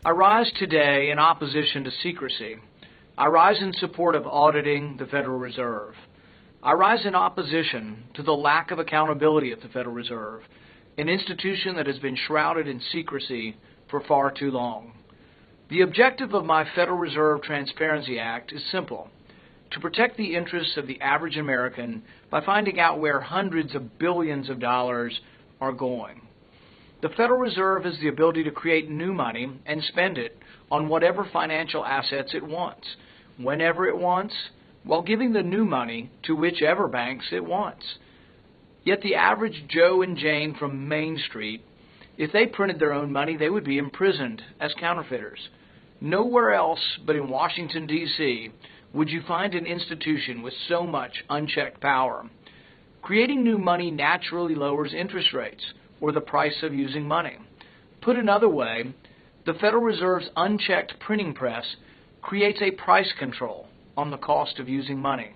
I rise today in opposition to secrecy. I rise in support of auditing the Federal Reserve. I rise in opposition to the lack of accountability at the Federal Reserve, an institution that has been shrouded in secrecy for far too long. The objective of my Federal Reserve Transparency Act is simple: to protect the interests of the average American by finding out where hundreds of billions of dollars are going. The Federal Reserve has the ability to create new money and spend it on whatever financial assets it wants, whenever it wants, while giving the new money to whichever banks it wants. Yet the average Joe and Jane from Main Street, if they printed their own money, they would be imprisoned as counterfeiters. Nowhere else but in Washington, D.C., would you find an institution with so much unchecked power. Creating new money naturally lowers interest rates, or the price of using money. Put another way, the Federal Reserve's unchecked printing press creates a price control on the cost of using money.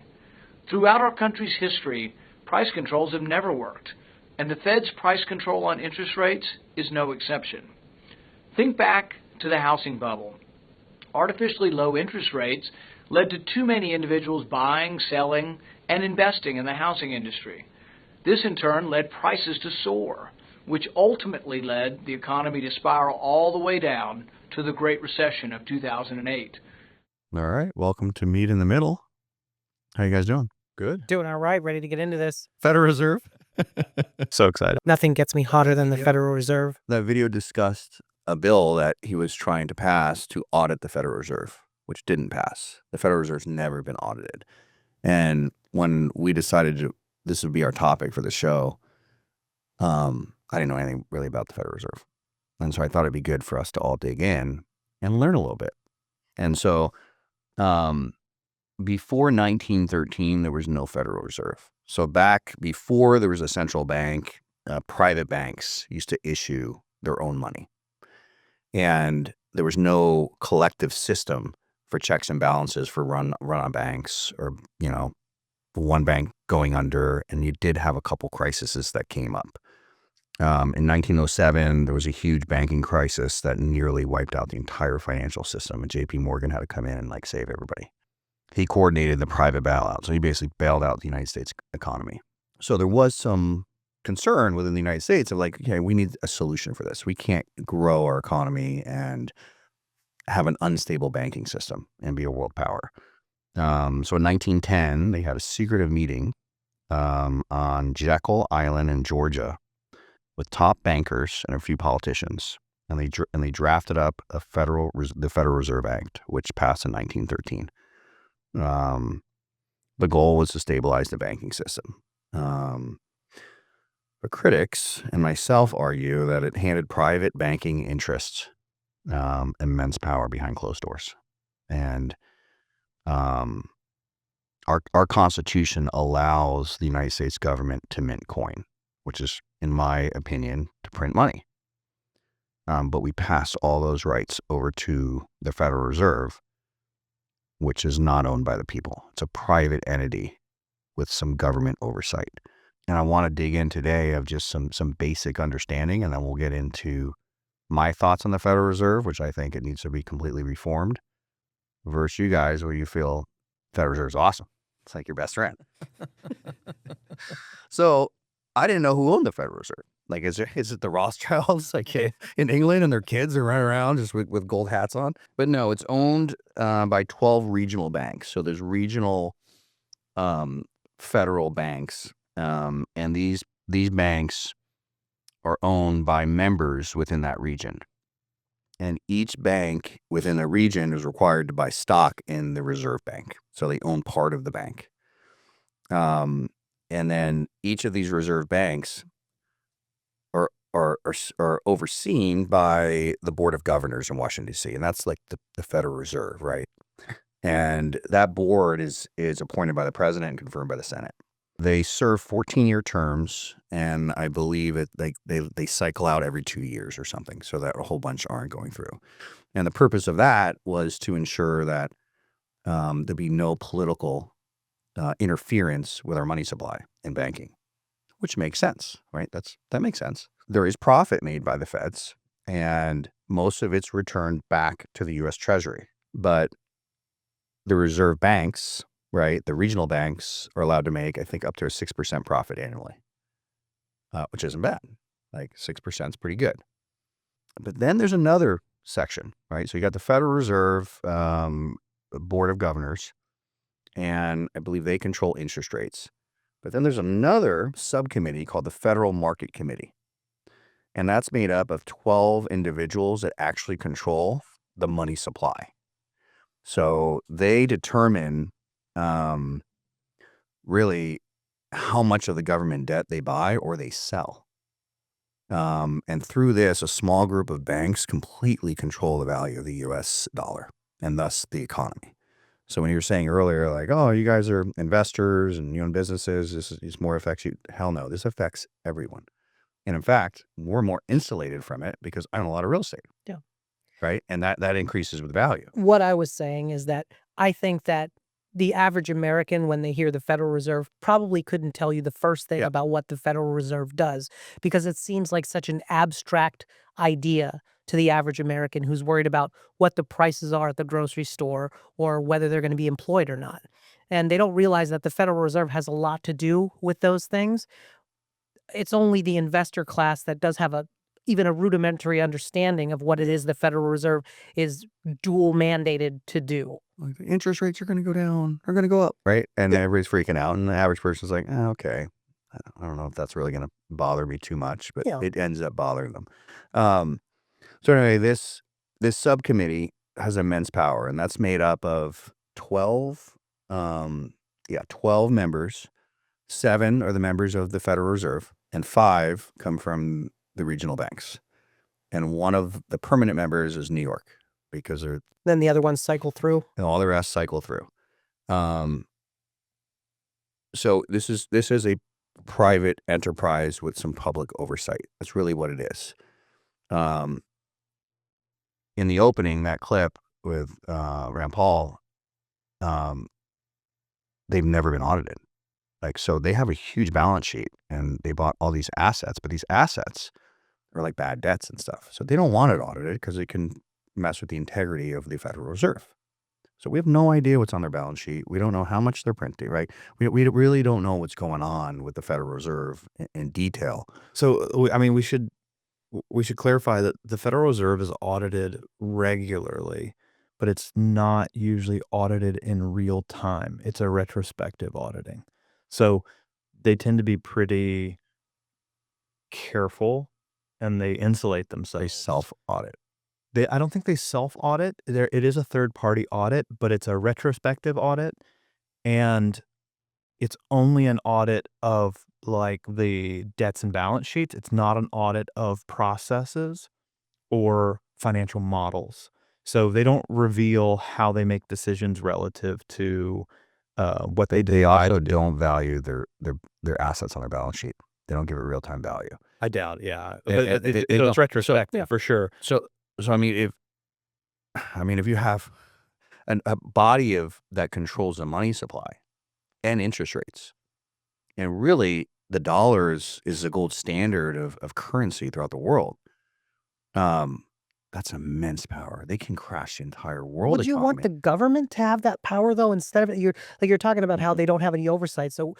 Throughout our country's history, price controls have never worked, and the Fed's price control on interest rates is no exception. Think back to the housing bubble. Artificially low interest rates led to too many individuals buying, selling, and investing in the housing industry. This in turn led prices to soar, which ultimately led the economy to spiral all the way down to the Great Recession of 2008. All right. Welcome to Meade in the Middle. How you guys doing? Good. Doing all right. Ready to get into this. Federal Reserve. So excited. Nothing gets me hotter than the Federal Reserve. That video discussed a bill that he was trying to pass to audit the Federal Reserve, which didn't pass. The Federal Reserve's never been audited. And when we decided this would be our topic for the show, I didn't know anything really about the Federal Reserve. And so I thought it'd be good for us to all dig in and learn a little bit. And so before 1913, there was no Federal Reserve. So back before there was a central bank, private banks used to issue their own money. And there was no collective system for checks and balances for run on banks, or, one bank going under. And you did have a couple crises that came up. In 1907, there was a huge banking crisis that nearly wiped out the entire financial system, and J.P. Morgan had to come in and save everybody. He coordinated the private bailout, so he basically bailed out the United States economy. So there was some concern within the United States of okay, we need a solution for this. We can't grow our economy and have an unstable banking system and be a world power. So in 1910, they had a secretive meeting on Jekyll Island in Georgia with top bankers and a few politicians, and they drafted up the Federal Reserve Act, which passed in 1913. The goal was to stabilize the banking system. But critics and myself argue that it handed private banking interests immense power behind closed doors. And our Constitution allows the United States government to mint coin, which is, in my opinion, to print money. But we passed all those rights over to the Federal Reserve, which is not owned by the people. It's a private entity with some government oversight. And I want to dig in today of just some basic understanding, and then we'll get into my thoughts on the Federal Reserve, which I think it needs to be completely reformed, versus you guys where you feel Federal Reserve is awesome. It's like your best friend. So I didn't know who owned the Federal Reserve. Is it the Rothschilds in England, and their kids are running around just with gold hats on? But no, it's owned by 12 regional banks. So there's regional federal banks, and these banks are owned by members within that region. And each bank within a region is required to buy stock in the Reserve Bank. So they own part of the bank. And then each of these reserve banks are overseen by the Board of Governors in Washington, D.C., and that's the Federal Reserve, right? And that board is appointed by the president and confirmed by the Senate. They serve 14-year terms, and I believe they cycle out every 2 years or something, so that a whole bunch aren't going through. And the purpose of that was to ensure that there'd be no political interference with our money supply in banking, which makes sense, right? That makes sense. There is profit made by the feds, and most of it's returned back to the U.S. Treasury. But the reserve banks, right, the regional banks are allowed to make, I think, up to a 6% profit annually, which isn't bad. Like 6% is pretty good. But then there's another section, right? So you got the Federal Reserve Board of Governors, and I believe they control interest rates. But then there's another subcommittee called the Federal Market Committee. And that's made up of 12 individuals that actually control the money supply. So they determine really how much of the government debt they buy or they sell. And through this, a small group of banks completely control the value of the U.S. dollar and thus the economy. So when you were saying earlier, like, oh, you guys are investors and you own businesses, this more affects you. Hell no, this affects everyone. And in fact, we're more insulated from it because I own a lot of real estate. Yeah. Right. And that increases with value. What I was saying is that I think that the average American, when they hear the Federal Reserve, probably couldn't tell you the first thing about what the Federal Reserve does, because it seems like such an abstract idea to the average American who's worried about what the prices are at the grocery store or whether they're going to be employed or not. And they don't realize that the Federal Reserve has a lot to do with those things. It's only the investor class that does have even a rudimentary understanding of what it is the Federal Reserve is dual mandated to do. Like, the interest rates are going to go down, are going to go up, right? And everybody's freaking out, and the average person's like, oh, okay, I don't know if that's really going to bother me too much, but it ends up bothering them. So anyway, this subcommittee has immense power, and that's made up of 12 members. 7 are the members of the Federal Reserve, and 5 come from the regional banks. And one of the permanent members is New York, because then the other ones cycle through. And all the rest cycle through. So this is a private enterprise with some public oversight. That's really what it is. In the opening, that clip with Rand Paul, they've never been audited. Like, so they have a huge balance sheet and they bought all these assets, but these assets are like bad debts and stuff. So they don't want it audited because it can mess with the integrity of the Federal Reserve. So we have no idea what's on their balance sheet. We don't know how much they're printing, right? We really don't know what's going on with the Federal Reserve in detail. So, I mean, we should clarify that the Federal Reserve is audited regularly, but it's not usually audited in real time. It's a retrospective auditing. So they tend to be pretty careful and they insulate themselves. They self-audit. I don't think they self-audit. It is a third-party audit, but it's a retrospective audit, and it's only an audit of like the debts and balance sheets. It's not an audit of processes or financial models. So they don't reveal how they make decisions relative to what they do. They also don't value their assets on their balance sheet. They don't give it real-time value. I doubt, yeah. It's retrospective for sure. So I mean, if you have a body that controls the money supply and interest rates, and really the dollar is the gold standard of currency throughout the world, that's immense power. They can crash the entire world. Would you want the government to have that power though? Instead of you're talking about how they don't have any oversight. So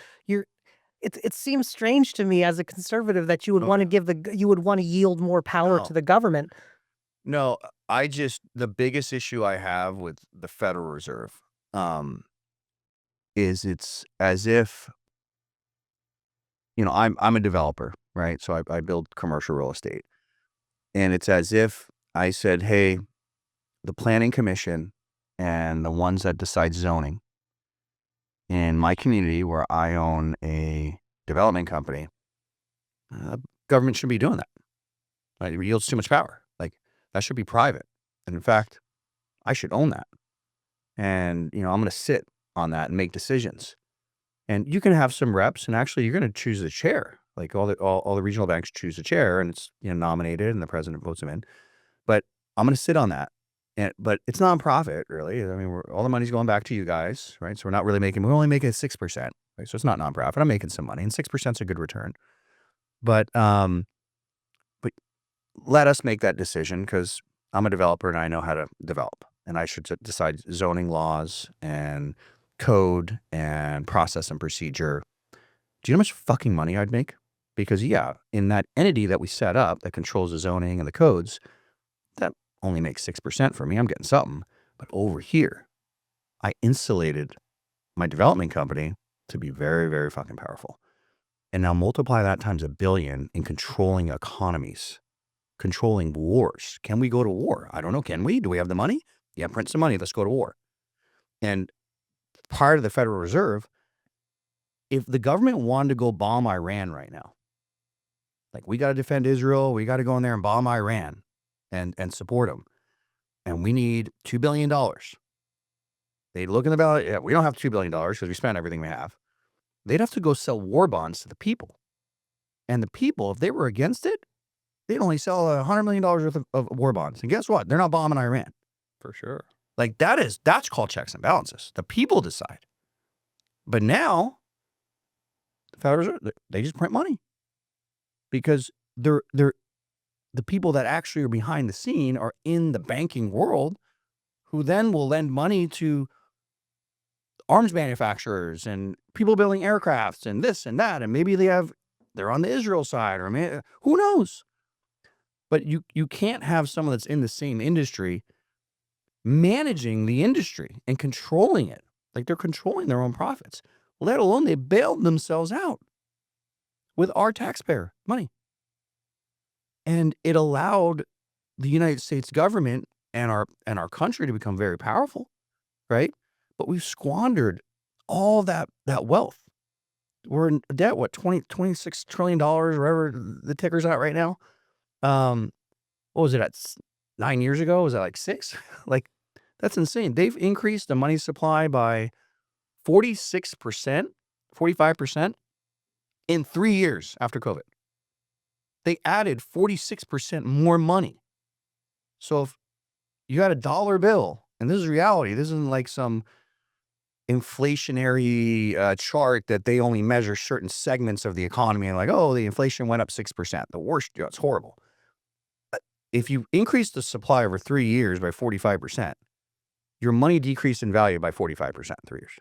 it seems strange to me as a conservative that you would want to you would want to yield more power to the government. No, the biggest issue I have with the Federal Reserve is it's as if, I'm a developer, right? So I build commercial real estate. And it's as if I said, hey, the planning commission and the ones that decide zoning in my community where I own a development company, government shouldn't be doing that. Right? It yields too much power. Like, that should be private. And in fact, I should own that. And, I'm going to sit on that and make decisions. And you can have some reps, and actually you're going to choose the chair. Like all the regional banks choose a chair, and it's nominated, and the president votes them in. But I'm going to sit on that. But it's nonprofit, really. I mean, all the money's going back to you guys, right? So we're only making 6%, right? So it's not nonprofit. I'm making some money, and 6% is a good return. But let us make that decision, because I'm a developer and I know how to develop, and I should decide zoning laws and code and process and procedure. Do you know how much fucking money I'd make? Because yeah, in that entity that we set up that controls the zoning and the codes, that only makes 6% for me. I'm getting something. But over here, I insulated my development company to be very, very fucking powerful. And now multiply that times a billion in controlling economies, controlling wars. Can we go to war? I don't know. Can we? Do we have the money? Yeah, print some money. Let's go to war. And part of the Federal Reserve, if the government wanted to go bomb Iran right now, like we got to defend Israel, we got to go in there and bomb Iran and support them. And we need $2 billion. They'd look in the ballot. Yeah, we don't have $2 billion because we spent everything we have. They'd have to go sell war bonds to the people. And the people, if they were against it, they'd only sell $100 million worth of war bonds. And guess what? They're not bombing Iran. For sure. Like that's called checks and balances. The people decide. But now, the Federal Reserve, they just print money. Because the people that actually are behind the scene are in the banking world, who then will lend money to arms manufacturers and people building aircrafts and this and that. And maybe they're on the Israel side, or who knows? But you can't have someone that's in the same industry managing the industry and controlling it. Like they're controlling their own profits, let alone they bailed themselves out with our taxpayer money. And it allowed the United States government and our country to become very powerful, right? But we've squandered all that wealth. We're in debt, $26 trillion, wherever the ticker's at right now. What was it at 9 years ago? Was that like 6? Like, that's insane. They've increased the money supply by 46%, 45% in 3 years after COVID. They added 46% more money. So if you had a dollar bill, and this is reality, this isn't like some inflationary chart that they only measure certain segments of the economy and like, oh, the inflation went up 6%. The worst, it's horrible. If you increase the supply over 3 years by 45%, your money decreased in value by 45% in 3 years.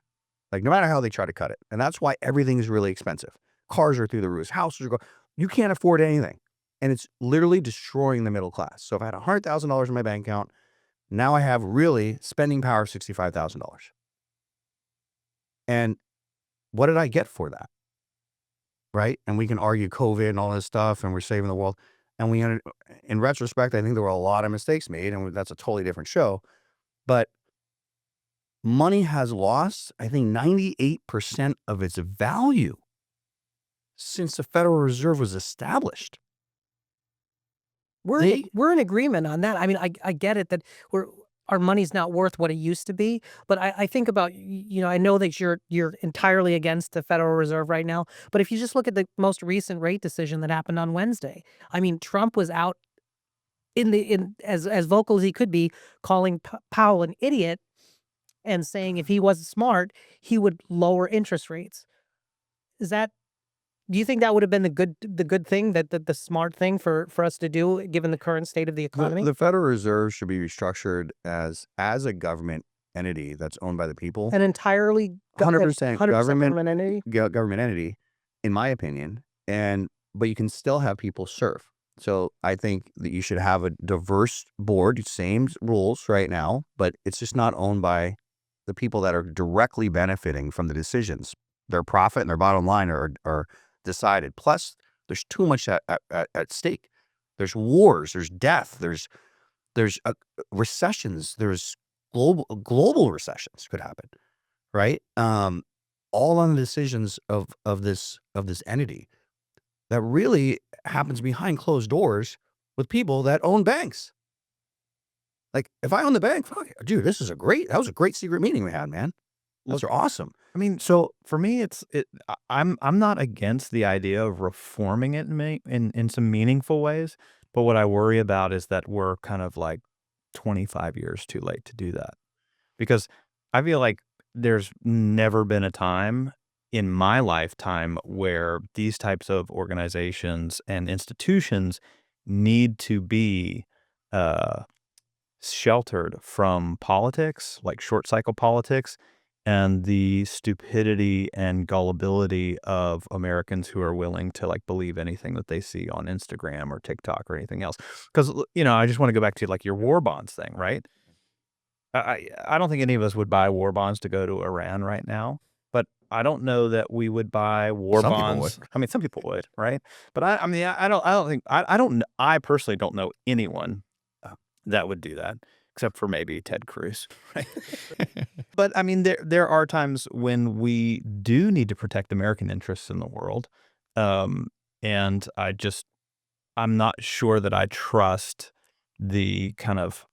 Like no matter how they try to cut it. And that's why everything is really expensive. Cars are through the roof. Houses are going. You can't afford anything. And it's literally destroying the middle class. So if I had $100,000 in my bank account, now I have really spending power of $65,000. And what did I get for that? Right? And we can argue COVID and all this stuff and we're saving the world. And in retrospect, I think there were a lot of mistakes made, and that's a totally different show. But money has lost, I think, 98% of its value since the Federal Reserve was established. We're in agreement on that. I mean, I get it that our money's not worth what it used to be, but I think about, I know that you're entirely against the Federal Reserve right now, but if you just look at the most recent rate decision that happened on Wednesday, I mean, Trump was out as vocal as he could be, calling Powell an idiot and saying if he was smart, he would lower interest rates. Do you think that would have been the good thing, that the smart thing for us to do, given the current state of the economy? The Federal Reserve should be restructured as a government entity that's owned by the people. An entirely 100% government entity? Government entity, in my opinion. But you can still have people serve. So I think that you should have a diverse board, same rules right now, but it's just not owned by the people that are directly benefiting from the decisions. Their profit and their bottom line are decided. Plus, there's too much at stake. There's wars, there's death, there's recessions, there's global recessions could happen, right? All on the decisions of this entity that really happens behind closed doors with people that own banks. Like if I own the bank, fuck, dude, that was a great secret meeting we had, man. Those are awesome. I mean, so for me, I'm not against the idea of reforming it in some meaningful ways, but what I worry about is that we're kind of like 25 years too late to do that. Because I feel like there's never been a time in my lifetime where these types of organizations and institutions need to be sheltered from politics, like short cycle politics, and the stupidity and gullibility of Americans who are willing to like believe anything that they see on Instagram or TikTok or anything else. Because, I just want to go back to like your war bonds thing, right? I don't think any of us would buy war bonds to go to Iran right now, but I don't know that we would buy war Some people bonds. would. I mean, some people would, right? But I personally don't know anyone that would do that, except for maybe Ted Cruz, right? But I mean, there are times when we do need to protect American interests in the world, and I'm not sure that I trust the kind of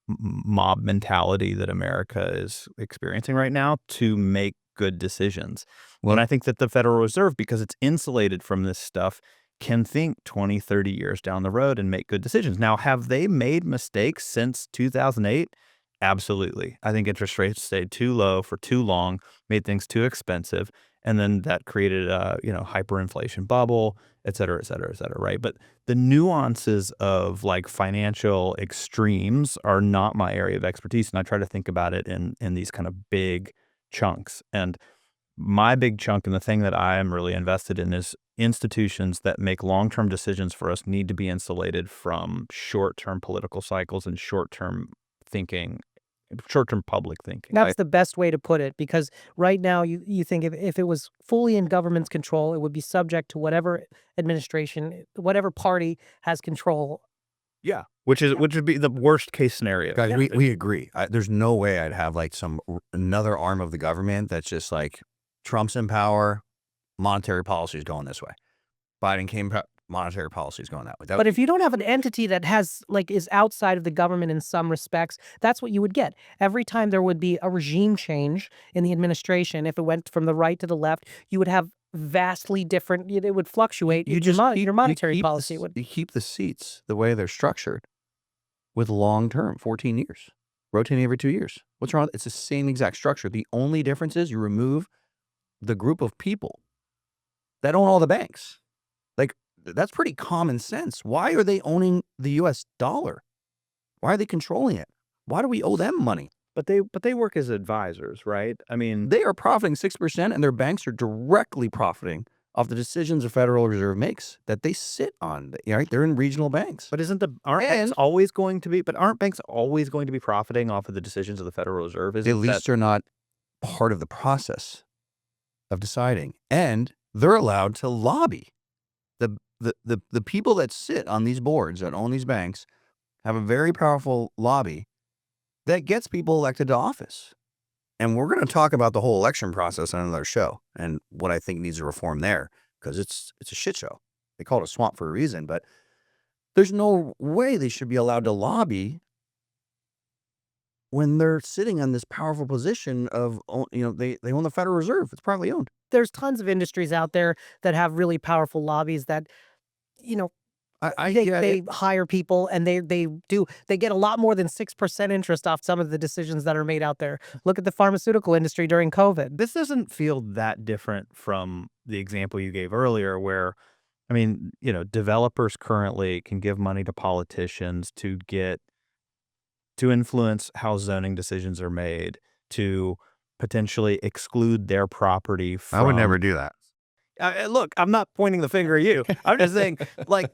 mob mentality that America is experiencing right now to make good decisions. Well, And I think that the Federal Reserve, because it's insulated from this stuff, can think 20, 30 years down the road and make good decisions. Now, have they made mistakes since 2008? Absolutely. I think interest rates stayed too low for too long, made things too expensive, and then that created a, hyperinflation bubble, et cetera, et cetera, et cetera, right? But the nuances of like financial extremes are not my area of expertise, and I try to think about it in these kind of big chunks. And my big chunk and the thing that I am really invested in is institutions that make long-term decisions for us need to be insulated from short-term political cycles and short-term thinking, short-term public thinking. That's the best way to put it, because right now you think if it was fully in government's control, it would be subject to whatever administration, whatever party has control. Yeah, which would be the worst case scenario. guys, we agree. There's no way I'd have like another arm of the government that's just like Trump's in power, monetary policy is going this way. Biden came, monetary policy is going that way. But if you don't have an entity that is outside of the government in some respects, that's what you would get. Every time there would be a regime change in the administration, if it went from the right to the left, you would have vastly different, it would fluctuate. Your monetary policy would. You keep the seats the way they're structured with long-term, 14 years, rotating every 2 years. What's wrong? It's the same exact structure. The only difference is you remove the group of people that own all the banks. Like, that's pretty common sense. Why are they owning the U.S. dollar? Why are they controlling it? Why do we owe them money? But they work as advisors, right? I mean, They are profiting 6%, and their banks are directly profiting off the decisions the Federal Reserve makes that they sit on. Right? They're in regional banks. but aren't banks always going to be? But aren't banks always going to be profiting off of the decisions of the Federal Reserve? At least they're not part of the process of deciding, and they're allowed to lobby. The people that sit on these boards that own these banks have a very powerful lobby that gets people elected to office. And we're going to talk about the whole election process on another show and what I think needs to reform there, because it's a shit show. They call it a swamp for a reason, but there's no way they should be allowed to lobby when they're sitting on this powerful position of, they own the Federal Reserve. It's privately owned. There's tons of industries out there that have really powerful lobbies that, they hire people and they get a lot more than 6% interest off some of the decisions that are made out there. Look at the pharmaceutical industry during COVID. This doesn't feel that different from the example you gave earlier where, I mean, developers currently can give money to politicians to influence how zoning decisions are made, to potentially exclude their property from... I would never do that. Look, I'm not pointing the finger at you. I'm just saying, like,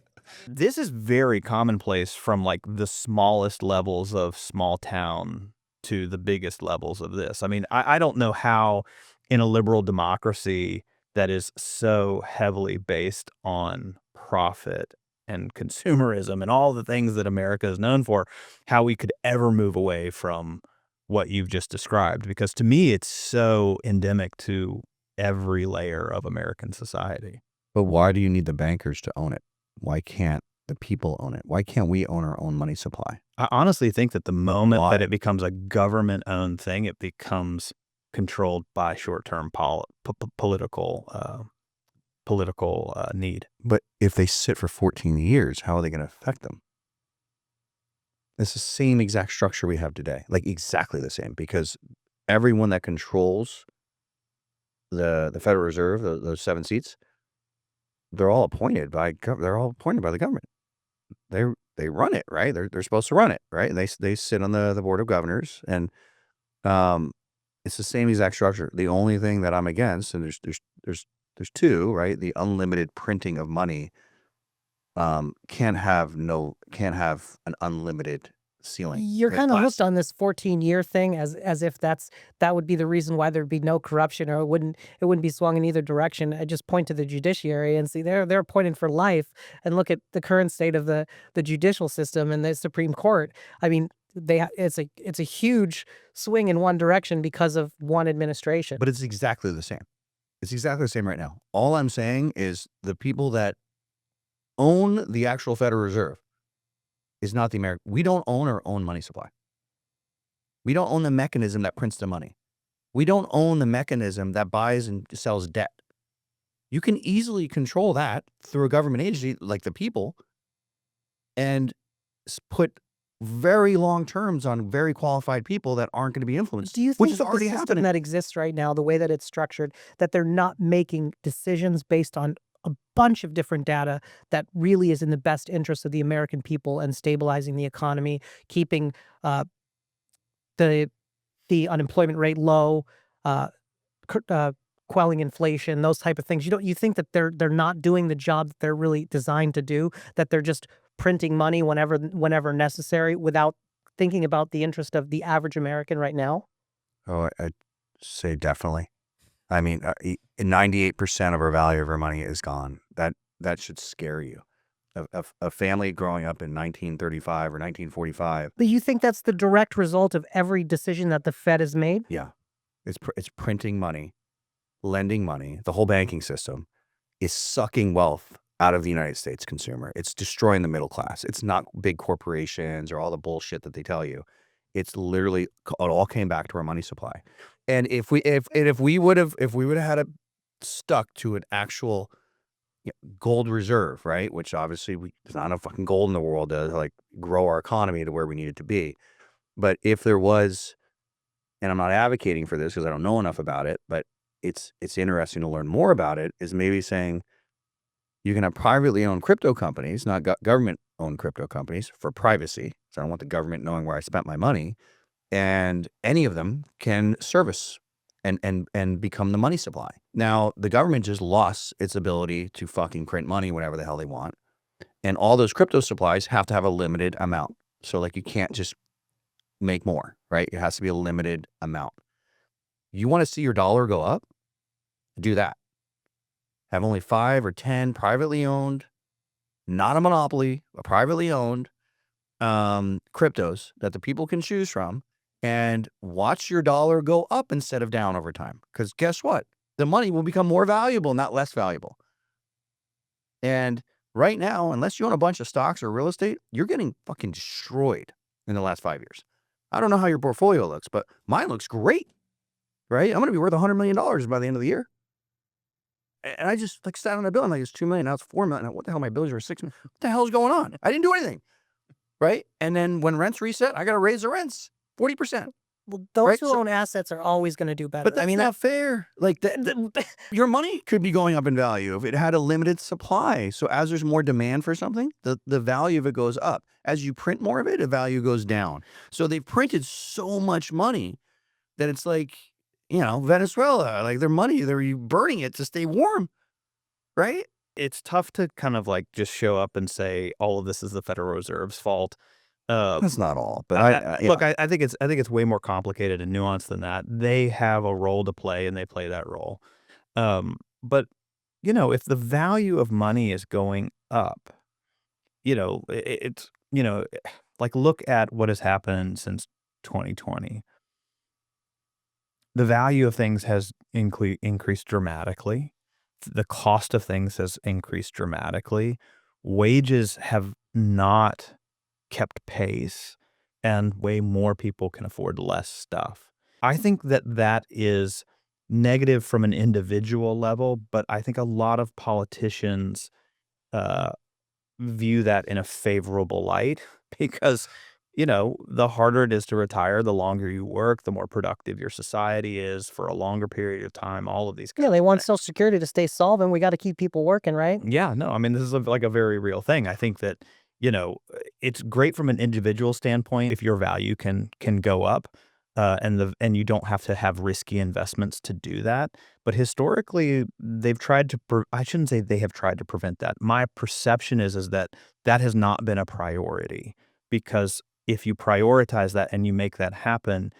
this is very commonplace from like the smallest levels of small town to the biggest levels of this. I mean, I don't know how in a liberal democracy that is so heavily based on profit and consumerism and all the things that America is known for, how we could ever move away from what you've just described. Because to me, it's so endemic to every layer of American society. But why do you need the bankers to own it? Why can't the people own it? Why can't we own our own money supply? I honestly think that the moment that it becomes a government-owned thing, it becomes controlled by short-term political need. But if they sit for 14 years, how are they going to affect them? It's the same exact structure we have today, like exactly the same, because everyone that controls the Federal Reserve, those 7 seats, they're all appointed by the government. they run it, right? They're supposed to run it, right? They sit on the board of governors, and it's the same exact structure. The only thing that I'm against, and there's two, right? The unlimited printing of money can't have an unlimited ceiling. You're kind of hooked on this 14-year thing as if that would be the reason why there'd be no corruption, or it wouldn't be swung in either direction. I just point to the judiciary and see they're appointed for life, and look at the current state of the judicial system and the Supreme Court. I mean, it's a huge swing in one direction because of one administration. But it's exactly the same. It's exactly the same right now. All I'm saying is the people that own the actual Federal Reserve is not the American. We don't own our own money supply. We don't own the mechanism that prints the money. We don't own the mechanism that buys and sells debt. You can easily control that through a government agency like the people and put very long terms on very qualified people that aren't going to be influenced. Do you which think is that the already system happening that exists right now, the way that it's structured, that they're not making decisions based on a bunch of different data that really is in the best interest of the American people and stabilizing the economy, keeping the unemployment rate low, quelling inflation, those type of things? You think that they're not doing the job that they're really designed to do, that they're just printing money whenever necessary without thinking about the interest of the average American right now? Oh, I'd say definitely. I mean, 98% of our value of our money is gone. That should scare you. A family growing up in 1935 or 1945. But you think that's the direct result of every decision that the Fed has made? Yeah, it's printing money, lending money. The whole banking system is sucking wealth out of the United States consumer. It's destroying the middle class. It's not big corporations or all the bullshit that they tell you. It's literally, it all came back to our money supply. And if we would have had it stuck to an actual gold reserve, right? Which obviously there's not enough fucking gold in the world to like grow our economy to where we need it to be. But if there was, and I'm not advocating for this because I don't know enough about it, but it's interesting to learn more about it, is maybe saying you can have privately owned crypto companies, not government owned crypto companies, for privacy. So I don't want the government knowing where I spent my money. And any of them can service and become the money supply. Now, the government just lost its ability to fucking print money whenever the hell they want. And all those crypto supplies have to have a limited amount. So like you can't just make more, right? It has to be a limited amount. You want to see your dollar go up? Do that. Have only 5 or 10 privately owned, not a monopoly, but privately owned cryptos that the people can choose from, and watch your dollar go up instead of down over time. Because guess what? The money will become more valuable, not less valuable. And right now, unless you own a bunch of stocks or real estate, you're getting fucking destroyed in the last 5 years. I don't know how your portfolio looks, but mine looks great, right? I'm going to be worth $100 million by the end of the year. And I just like sat on a bill. I'm like, it's $2 million. Now it's $4 million. Now, what the hell? My bills are $6 million. What the hell is going on? I didn't do anything. Right. And then when rents reset, I got to raise the rents 40%. Well, those Right, who so- own assets are always going to do better. But that's not fair. Like your money could be going up in value if it had a limited supply. So as there's more demand for something, the value of it goes up. As you print more of it, the value goes down. So they've printed so much money that it's like, Venezuela, like their money, they're burning it to stay warm. Right? It's tough to kind of like just show up and say all of this is the Federal Reserve's fault. That's not all, but I think it's way more complicated and nuanced than that. They have a role to play, and they play that role. But if the value of money is going up, it's like look at what has happened since 2020. The value of things has increased dramatically. The cost of things has increased dramatically. Wages have not kept pace, and way more people can afford less stuff. I think that is negative from an individual level, but I think a lot of politicians view that in a favorable light because, the harder it is to retire, the longer you work, the more productive your society is for a longer period of time, all of these kinds Yeah, they of want things. Social Security to stay solvent. We got to keep people working, right? Yeah, no, I mean, this is like a very real thing. I think that, you know, it's great from an individual standpoint if your value can go up, and you don't have to have risky investments to do that. But historically, they've tried to. I shouldn't say they have tried to prevent that. My perception is that that has not been a priority, because if you prioritize that and you make that happen,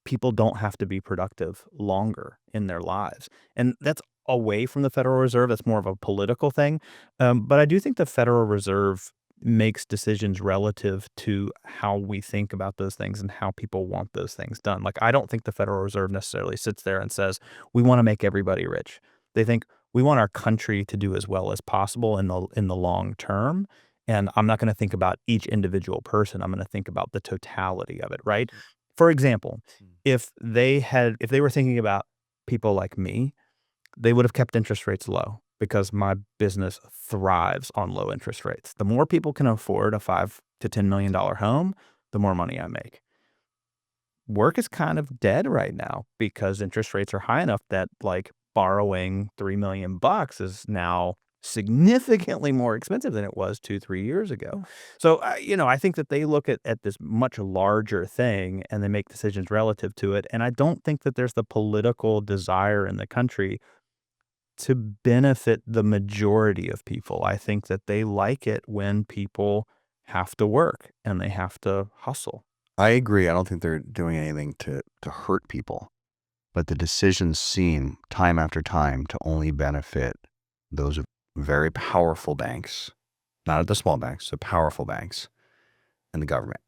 people don't have to be productive longer in their lives. And that's away from the Federal Reserve. That's more of a political thing. But I do think the Federal Reserve makes decisions relative to how we think about those things and how people want those things done. Like, I don't think the Federal Reserve necessarily sits there and says, we want to make everybody rich. They think we want our country to do as well as possible in the long term. And I'm not going to think about each individual person. I'm going to think about the totality of it, right? For example, if they were thinking about people like me, they would have kept interest rates low, because my business thrives on low interest rates. The more people can afford a $5 to $10 million home, the more money I make. Work is kind of dead right now because interest rates are high enough that, like, borrowing $3 million is now significantly more expensive than it was 2-3 years ago. So, I think that they look at this much larger thing and they make decisions relative to it. And I don't think that there's the political desire in the country to benefit the majority of people. I think that they like it when people have to work and they have to hustle. I agree. I don't think they're doing anything to hurt people, but the decisions seem time after time to only benefit those very powerful banks, not the small banks, the powerful banks, and the government.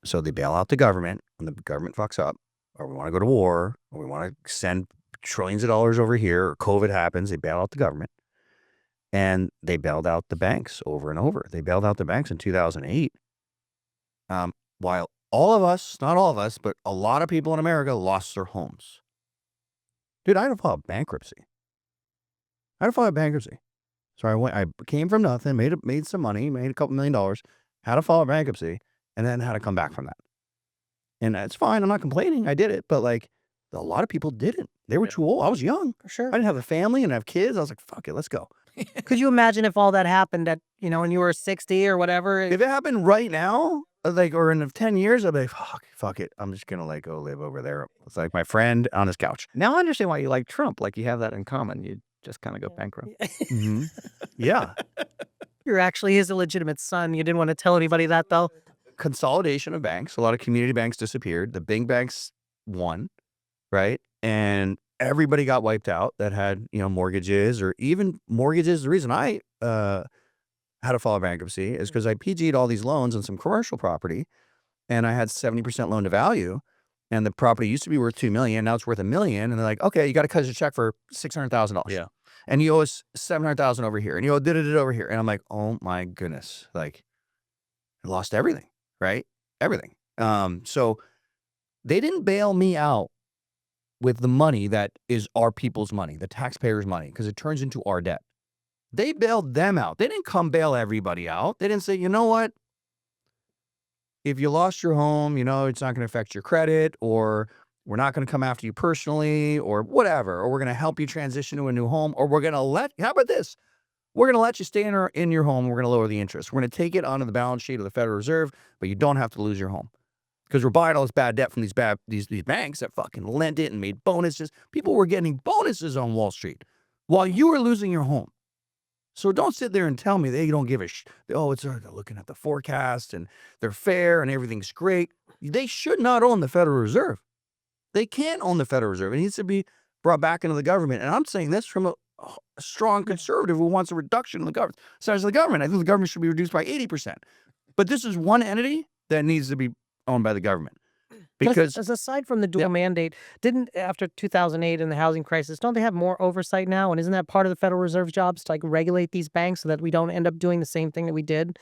So they bail out the government when the government fucks up, or we want to go to war, or we want to send trillions of dollars over here, or COVID happens, they bail out the government. And they bailed out the banks over and over. They bailed out the banks in 2008. While all of us, not all of us, but a lot of people in America lost their homes. Dude, I had to file bankruptcy. So I came from nothing, made some money, made a couple $1 million, had to file bankruptcy, and then had to come back from that. And that's fine. I'm not complaining. I did it. But, like, a lot of people didn't. They were too old. I was young. For sure. I didn't have a family and have kids. I was like, fuck it, let's go. Could you imagine if all that happened at, when you were 60 or whatever? If it happened right now, like, or in 10 years, I'd be like, fuck it. I'm just going to, like, go live over there. It's like my friend on his couch. Now I understand why you like Trump. Like, you have that in common. You just kind of go bankrupt. Mm-hmm. Yeah. You're actually his illegitimate son. You didn't want to tell anybody that, though. Consolidation of banks. A lot of community banks disappeared. The big banks won, right? And everybody got wiped out that had, mortgages, or even mortgages. The reason I had to file bankruptcy is because I PG'd all these loans on some commercial property, and I had 70% loan to value, and the property used to be worth $2 million. Now it's worth $1 million. And they're like, okay, you got to cut us a check for $600,000. Yeah. And you owe us $700,000 over here, and you owe it over here. And I'm like, oh my goodness, like, I lost everything, right? Everything. So they didn't bail me out with the money that is our people's money, the taxpayers' money, because it turns into our debt. They bailed them out. They didn't come bail everybody out. They didn't say, you know what? If you lost your home, it's not going to affect your credit, or we're not going to come after you personally, or whatever, or we're going to help you transition to a new home, or we're going to how about this? We're going to let you stay in your home. We're going to lower the interest. We're going to take it onto the balance sheet of the Federal Reserve, but you don't have to lose your home. Because we're buying all this bad debt from these banks that fucking lent it and made bonuses. People were getting bonuses on Wall Street while you were losing your home. So don't sit there and tell me they don't give a they're looking at the forecast and they're fair and everything's great. They should not own the Federal Reserve. They can't own the Federal Reserve. It needs to be brought back into the government. And I'm saying this from a strong conservative who wants a reduction in the size of the government. I think the government should be reduced by 80%. But this is one entity that needs to be owned by the government. Because as aside from the dual mandate, didn't after 2008 and the housing crisis, don't they have more oversight now? And isn't that part of the Federal Reserve's jobs to, like, regulate these banks so that we don't end up doing the same thing that we did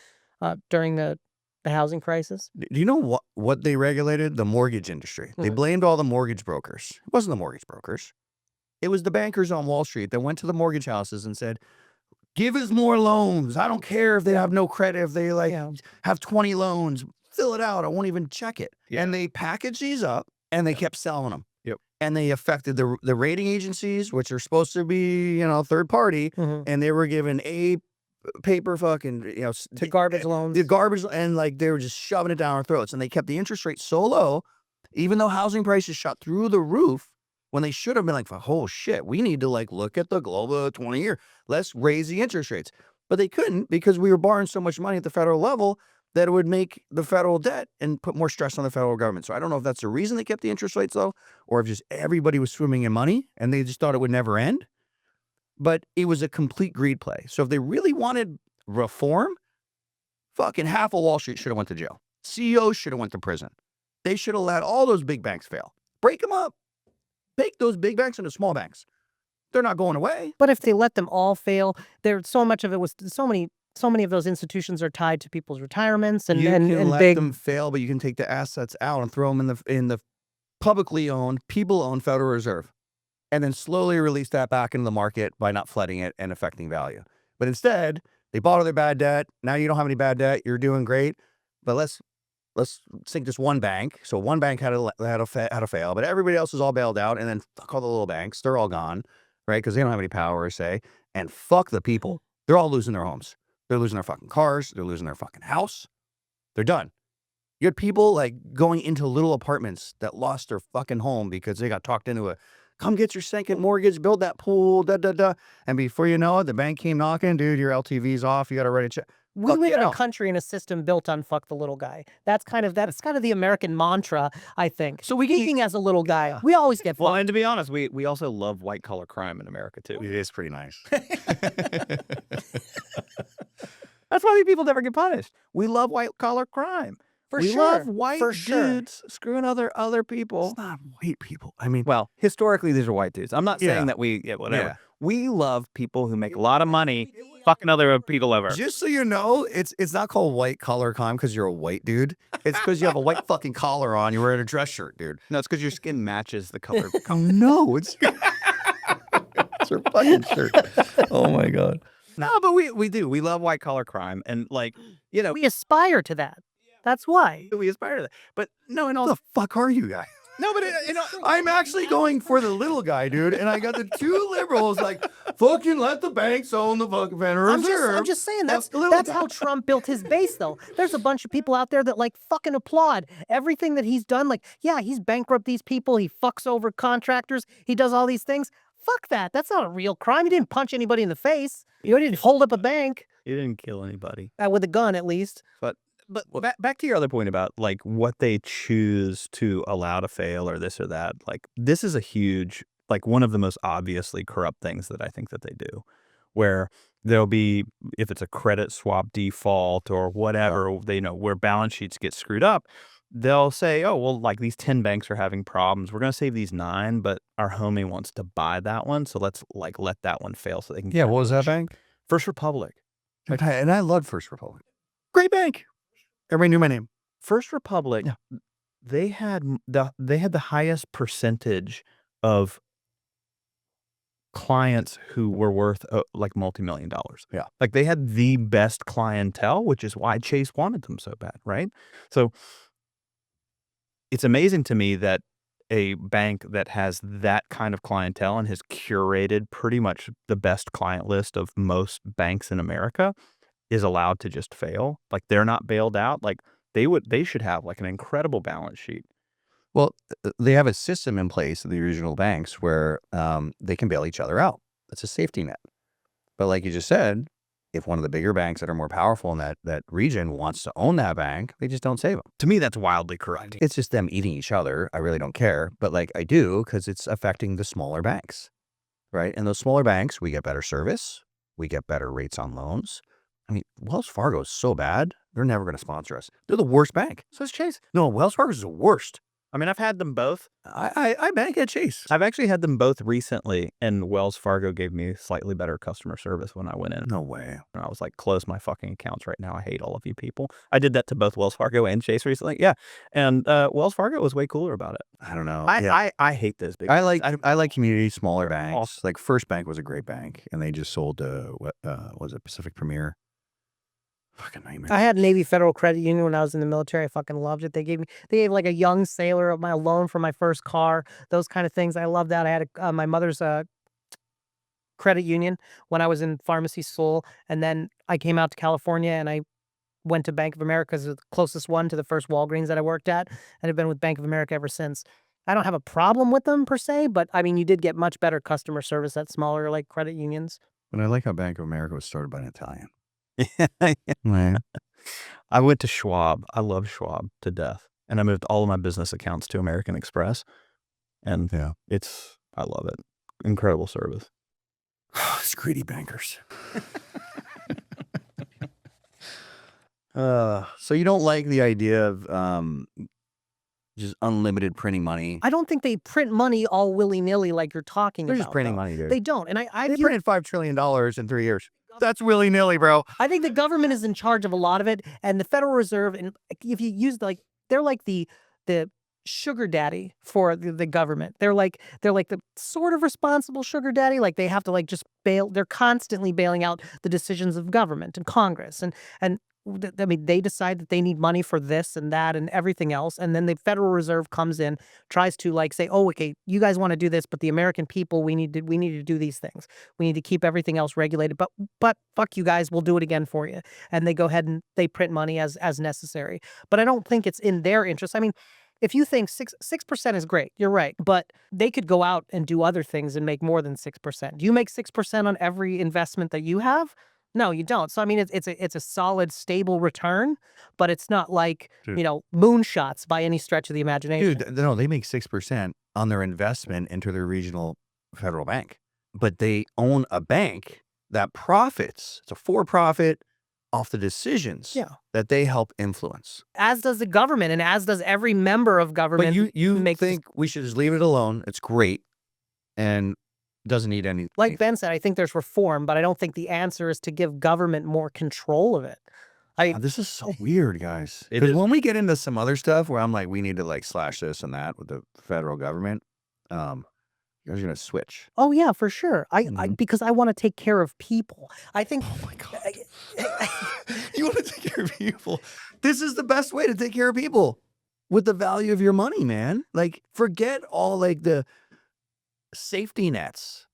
during the housing crisis? Do you know what they regulated? The mortgage industry. They blamed all the mortgage brokers. It wasn't the mortgage brokers. It was the bankers on Wall Street that went to the mortgage houses and said, give us more loans. I don't care if they have no credit, if they have 20 loans. Fill it out. I won't even check it. Yeah. And they packaged these up and they kept selling them. Yep. And they affected the rating agencies, which are supposed to be, third party, and they were given A paper fucking, To garbage loans. the garbage, and like they were just shoving it down our throats, and they kept the interest rate so low, even though housing prices shot through the roof, when they should have been like, oh shit, we need to like look at the global 20-year, let's raise the interest rates. But they couldn't, because we were borrowing so much money at the federal level that it would make the federal debt and put more stress on the federal government. So I don't know if that's the reason they kept the interest rates low, or if just everybody was swimming in money and they just thought it would never end. But it was a complete greed play. So if they really wanted reform, fucking half of Wall Street should have went to jail. CEOs should have went to prison. They should have let all those big banks fail. Break them up. Make those big banks into small banks. They're not going away. But if they let them all fail, so much of it was so many of those institutions are tied to people's retirements and You can and let big them fail, but you can take the assets out and throw them in the publicly owned, people-owned Federal Reserve, and then slowly release that back into the market by not flooding it and affecting value. But instead, they bought all their bad debt. Now you don't have any bad debt. You're doing great. But let's sink this one bank. So one bank had to fail, but everybody else is all bailed out. And then fuck all the little banks. They're all gone, right? Because they don't have any power or say. And fuck the people. They're all losing their homes. They're losing their fucking cars. They're losing their fucking house. They're done. You had people like going into little apartments that lost their fucking home because they got talked into a, come get your second mortgage, build that pool, da. And before you know it, the bank came knocking, dude, your LTV's off. You got to write a check. We live in a country and a system built on fuck the little guy. That's kind of the American mantra, I think. So speaking as a little guy, we always get fucked. Well, and to be honest, we also love white collar crime in America too. It is pretty nice. That's why these people never get punished. We love white collar crime. We love white dudes screwing other people. It's not white people. I mean, well, historically, these are white dudes. I'm not saying that whatever. Yeah. We love people who make a lot of money fucking other people over. just so you know, it's not called white collar crime because you're a white dude. It's because you have a white fucking collar on. You're wearing a dress shirt, dude. No, it's because your skin matches the color of the collar. No, it's your fucking shirt. Oh my God. No, but we do. We love white collar crime, and we aspire to that. That's why. we aspire to that. But no, and What also the fuck are you guys? no, but I'm actually going for the little guy, dude, and I got the two liberals like, fucking let the banks own the fucking Federal Reserve. I'm just saying That's that's how Trump built his base, though. There's a bunch of people out there that like fucking applaud everything that he's done. Like, yeah, he's bankrupt these people. He fucks over contractors. He does all these things. Fuck that. That's not a real crime. He didn't punch anybody in the face. You didn't hold up a bank. he didn't kill anybody. With a gun, at least. But back to your other point about like what they choose to allow to fail or this or that. Like this is a huge, like one of the most obviously corrupt things that I think that they do, where there'll be, if it's a credit swap default or whatever, they where balance sheets get screwed up, they'll say, oh, well, like these 10 banks are having problems. We're going to save these 9, but our homie wants to buy that one. So let's like let that one fail so they can. Yeah, what was that bank? First Republic. And I loved First Republic. Great bank. Everybody knew my name. First Republic, they had the highest percentage of clients who were worth like multi-million dollars. Yeah. Like they had the best clientele, which is why Chase wanted them so bad, right? So it's amazing to me that a bank that has that kind of clientele and has curated pretty much the best client list of most banks in America is allowed to just fail. Like they're not bailed out. Like they should have like an incredible balance sheet. Well, they have a system in place in the regional banks where they can bail each other out. That's a safety net. But like you just said, if one of the bigger banks that are more powerful in that region wants to own that bank, they just don't save them. To me, that's wildly corrupt. It's just them eating each other. I really don't care. But like I do, because it's affecting the smaller banks, right? And those smaller banks, we get better service. We get better rates on loans. I mean, Wells Fargo is so bad, they're never going to sponsor us. They're the worst bank. So is Chase. No, Wells Fargo is the worst. I mean, I've had them both. I bank at Chase. I've actually had them both recently, and Wells Fargo gave me slightly better customer service when I went in. No way. And I was like, close my fucking accounts right now. I hate all of you people. I did that to both Wells Fargo and Chase recently. Yeah. And Wells Fargo was way cooler about it. I don't know. I hate those big I like community, smaller banks. Like First Bank was a great bank, and they just sold was it Pacific Premier? Fucking nightmare. I had Navy Federal Credit Union when I was in the military. I fucking loved it. They gave like a young sailor of my loan for my first car. Those kind of things. I loved that. I had my mother's credit union when I was in pharmacy school, and then I came out to California and I went to Bank of America as the closest one to the first Walgreens that I worked at, and have been with Bank of America ever since. I don't have a problem with them per se, but I mean, you did get much better customer service at smaller like credit unions. But I like how Bank of America was started by an Italian. Right. I went to Schwab. I love Schwab to death. And I moved all of my business accounts to American Express. And Yeah. I love it. Incredible service. It's greedy bankers. So you don't like the idea of just unlimited printing money? I don't think they print money all willy-nilly like you're talking They're about. just printing though. money, dude. They don't. And They printed $5 trillion in 3 years. That's willy-nilly, bro. I think the government is in charge of a lot of it, and the Federal Reserve, and if you use they're like the sugar daddy for the government. They're like the sort of responsible sugar daddy. Like they have to just bail. They're constantly bailing out the decisions of government and Congress, and I mean, they decide that they need money for this and that and everything else. And then the Federal Reserve comes in, tries to say, oh, okay, you guys want to do this, but the American people, we need to do these things. We need to keep everything else regulated. But fuck you guys, we'll do it again for you. And they go ahead and they print money as necessary. But I don't think it's in their interest. I mean, if you think 6% is great, you're right. But they could go out and do other things and make more than 6%. Do you make 6% on every investment that you have? No, you don't. So I mean, it's a solid, stable return, but it's not like Dude. moonshots by any stretch of the imagination. Dude, no, they make 6% on their investment into their regional federal bank. But they own a bank that profits. It's a for-profit off the decisions that they help influence. As does the government, and as does every member of government. But you think we should just leave it alone. It's great. And doesn't need any. Like Ben said, I think there's reform, but I don't think the answer is to give government more control of it. This is so weird, guys. Because when we get into some other stuff where I'm like, we need to slash this and that with the federal government, you guys are gonna switch. Oh yeah, for sure. Because I want to take care of people. I think. Oh my God. You want to take care of people? This is the best way to take care of people with the value of your money, man. Forget all the safety nets.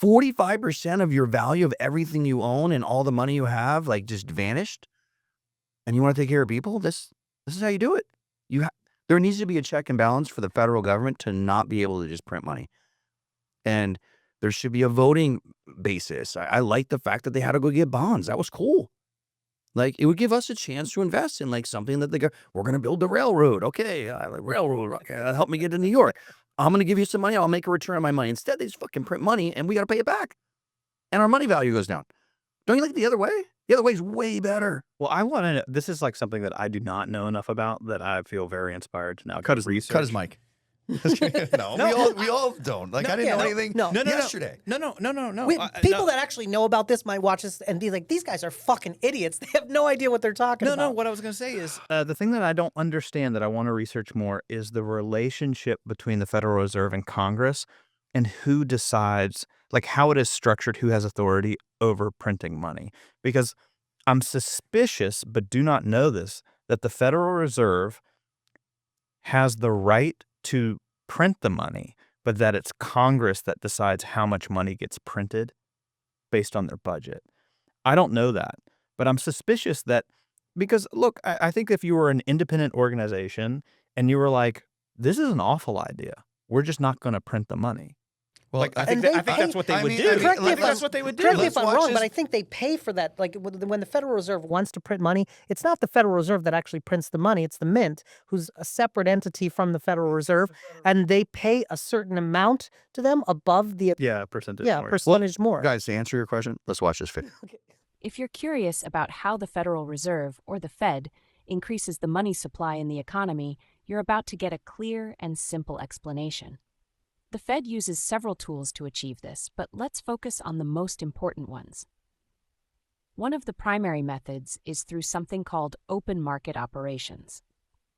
45% of your value of everything you own and all the money you have just vanished, and you want to take care of people. This is how you do it. There needs to be a check and balance for the federal government to not be able to just print money, and there should be a voting basis. I like the fact that they had to go get bonds. That was cool. It would give us a chance to invest in something that we're going to build the railroad. Okay, railroad, okay, help me get to New York. I'm going to give you some money. I'll make a return on my money. Instead, they just fucking print money, and we got to pay it back. And our money value goes down. Don't you like the other way? The other way is way better. Well, I want to know. This is something that I do not know enough about that I feel very inspired to now Cut his mic. No, we all don't. I didn't know anything yesterday. No. People that actually know about this might watch this and be like, these guys are fucking idiots. They have no idea what they're talking about. No, what I was going to say is the thing that I don't understand that I want to research more is the relationship between the Federal Reserve and Congress and who decides, how it is structured, who has authority over printing money. Because I'm suspicious, but do not know this, that the Federal Reserve has the right to print the money, but that it's Congress that decides how much money gets printed based on their budget. I don't know that, but I'm suspicious that because, look, I think if you were an independent organization and you were like, this is an awful idea, we're just not going to print the money. Well, I think that's what they would do. Correct me if That's what they would do. Correct me if I'm wrong, but I think they pay for that. When the Federal Reserve wants to print money, it's not the Federal Reserve that actually prints the money. It's the Mint, who's a separate entity from the Federal Reserve, and they pay a certain amount to them above the percentage. Percentage more. Guys, to answer your question, let's watch this video. Okay. If you're curious about how the Federal Reserve, or the Fed, increases the money supply in the economy, you're about to get a clear and simple explanation. The Fed uses several tools to achieve this, but let's focus on the most important ones. One of the primary methods is through something called open market operations.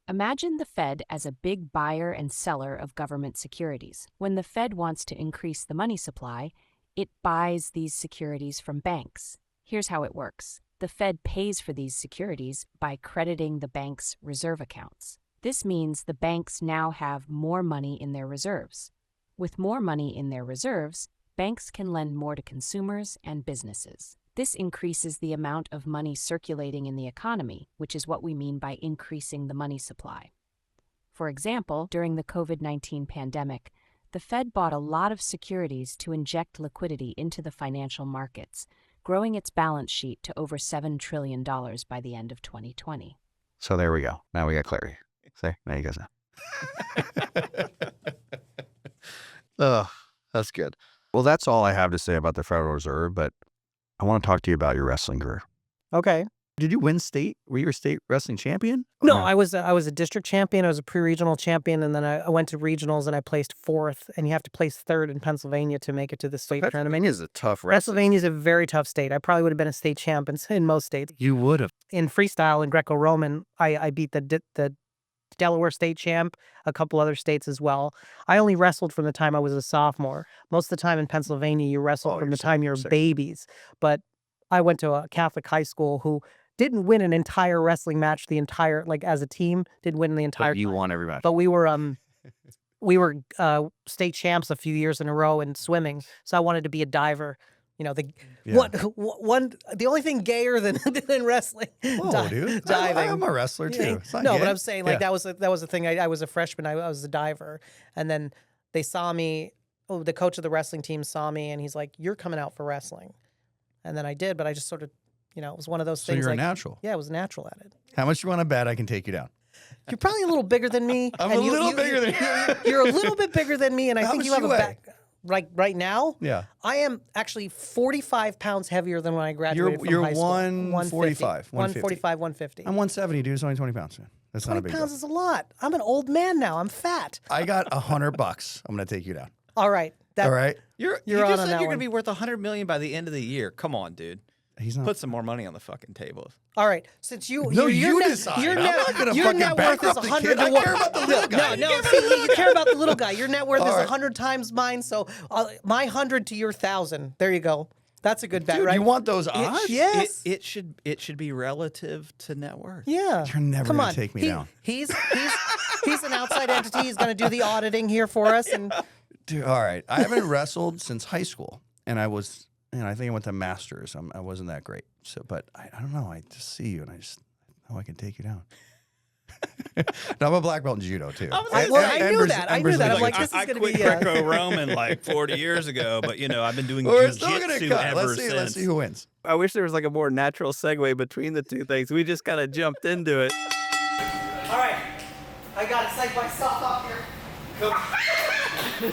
Imagine the Fed as a big buyer and seller of government securities. When the Fed wants to increase the money supply, it buys these securities from banks. Here's how it works. The Fed pays for these securities by crediting the bank's reserve accounts. This means the banks now have more money in their reserves. With more money in their reserves, banks can lend more to consumers and businesses. This increases the amount of money circulating in the economy, which is what we mean by increasing the money supply. For example, during the COVID-19 pandemic, the Fed bought a lot of securities to inject liquidity into the financial markets, growing its balance sheet to over $7 trillion by the end of 2020. So there we go. Now we got clarity. See? Now you guys know. Oh, that's good. Well, that's all I have to say about the Federal Reserve, but I want to talk to you about your wrestling career. Okay. Did you win state? Were you a state wrestling champion? No, I was a district champion. I was a pre-regional champion, and then I went to regionals and I placed 4th. And you have to place 3rd in Pennsylvania to make it to the state tournament. Pennsylvania is a tough wrestling. Pennsylvania is a very tough state. I probably would have been a state champ in most states. You would have. In freestyle and Greco-Roman, I beat the Delaware state champ, a couple other states as well. I only wrestled from the time I was a sophomore. Most of the time in Pennsylvania, you wrestle from the time you're babies. But I went to a Catholic high school who didn't win an entire wrestling match as a team, didn't win the entire But you won every match. But we were state champs a few years in a row in swimming, so I wanted to be a diver. You know, the only thing gayer than wrestling. Whoa, dude! Diving. I'm a wrestler too. No, but I'm saying that was the thing. I was a freshman. I was a diver, and then they saw me. Oh, the coach of the wrestling team saw me, and he's like, "You're coming out for wrestling," and then I did. But I just sort of, it was one of those things. So you're a natural. Yeah, I was natural at it. How much you want to bet I can take you down? You're probably a little bigger than me. I'm a little bigger than you. You're a little bit bigger than me, and I think you have a back. Right now, yeah, I am actually 45 pounds heavier than when I graduated from high school. You're 145. 145, 150. I'm 170, dude. It's only 20 pounds. That's not a big 20 pounds deal. is a lot. I'm an old man now. I'm fat. I got $100. I'm going to take you down. All right. All right. You on just on said that you're one. going to be worth $100 million by the end of the year. Come on, dude. He's not. Put some more money on the fucking table. All right. Since you decide. I'm not gonna your fucking net worth is bankrupt the 100 kid. to I 1. care about the little guy. No. See, you care about the little guy. Your net worth All is right. 100 times mine. So my 100 to your 1,000. There you go. That's a good bet, Dude, right? you want those odds? Yes. It should be relative to net worth. Yeah. You're never Come gonna on. take me down. He's an outside entity. He's going to do the auditing here for us. And Dude, all right. I haven't wrestled since high school, and I was, I think I went to masters. I wasn't that great. So, but I don't know. I just see you, and I just know I can take you down. No, I'm a black belt in judo too. I knew that. I'm like, this is I going to quit be. Greco-Roman like 40 years ago, but I've been doing We're still gonna jiu-jitsu cut. ever Let's since. see who wins. I wish there was like a more natural segue between the two things. We just kind of jumped into it. All right. I got to psych myself up here.